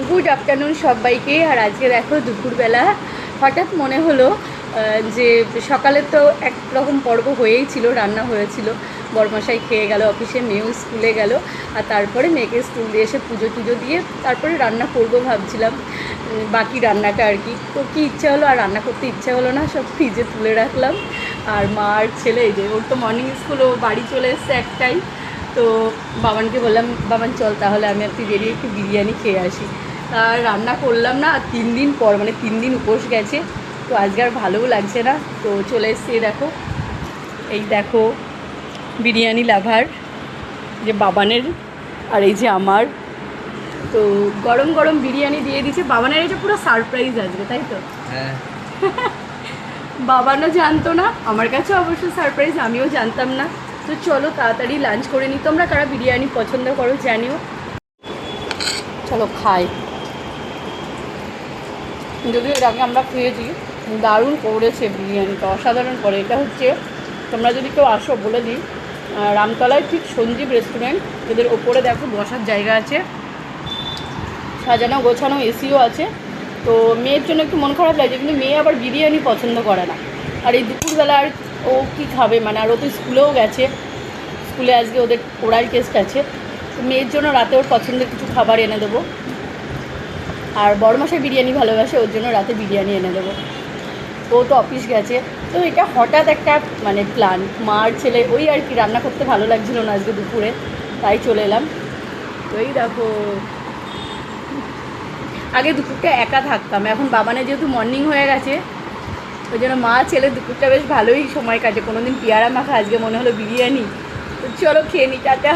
Good afternoon সবাইকে। আর আজকে দেখো দুপুরবেলা হঠাৎ মনে হলো যে সকালে তো একরকম পর্ব হয়েই ছিল, রান্না হয়েছিল, বড়মশাই খেয়ে গেল, অফিসে মেয়েও স্কুলে গেল, আর তারপরে মেয়েকে স্কুল দিয়ে এসে পুজো টুজো দিয়ে তারপরে রান্না করব ভাবছিলাম, বাকি রান্নাটা আর কি। তো কী ইচ্ছা হলো, আর রান্না করতে ইচ্ছা হলো না, সব ফ্রিজে তুলে রাখলাম। আর মা আর ছেলে, এই যে ওর তো মর্নিং স্কুল, ও বাড়ি চলে এসছে একটাই। তো বাবানকে বললাম, বাবান চল তাহলে আমি আর তুই বেরিয়ে একটু বিরিয়ানি খেয়ে আসি। আর রান্না করলাম না, আর 3 দিন পর, মানে 3 দিন উপোস গেছে, তো আজকে আর ভালোও লাগছে না। তো চলে এসছি, দেখো এই দেখো বিরিয়ানি লাভার, যে বাবানের আর এই যে আমার। তো গরম গরম বিরিয়ানি দিয়ে দিচ্ছে। বাবানের এটা পুরো সারপ্রাইজ আজকে, তাই তো? হ্যাঁ। বাবানও জানতো না, আমার কাছে অবশ্য সারপ্রাইজ, আমিও জানতাম না। তো চলো তাড়াতাড়ি লাঞ্চ করে নিই। তোমরা কারা বিরিয়ানি পছন্দ করো জানিও। চলো খাই। যদিও এর আগে আমরা খেয়েছি, দারুণ করেছে বিরিয়ানিটা, অসাধারণ করে। এটা হচ্ছে, তোমরা যদি কেউ আসো বলে দিই, রামতলায় ঠিক সঞ্জীব রেস্টুরেন্ট, এদের ওপরে দেখো বসার জায়গা আছে, সাজানো গোছানো, এসিও আছে। তো মেয়ের জন্য একটু মন খারাপ লাগছে, কিন্তু মেয়ে আবার বিরিয়ানি পছন্দ করে না। আর এই দুপুরবেলা আর ও কী খাবে, মানে আর ও তো স্কুলেও গেছে, স্কুলে আজকে ওদের ওরাল টেস্ট আছে। তো মেয়ের জন্য রাতে ওর পছন্দের কিছু খাবার এনে দেবো। আর বড়মশাই বিরিয়ানি ভালোবাসে, ওর জন্য রাতে বিরিয়ানি এনে দেবো। ও তো অফিস গেছে। তো এটা হঠাৎ একটা মানে প্ল্যান, মার ছেলে, ওই আর কি, রান্না করতে ভালো লাগছিলো না আজকে দুপুরে, তাই চলে এলাম। তো এই দেখো, আগে দুপুরটা একা থাকতাম, এখন বাবানে যেহেতু মর্নিং হয়ে গেছে, ওই জন্য মা ছেলে দুপুরটা বেশ ভালোই সময় কাটে। কোনো দিন পেয়ারা মাখা, আজকে মনে হলো বিরিয়ানি। তো চলো খেয়ে নি, টাটা।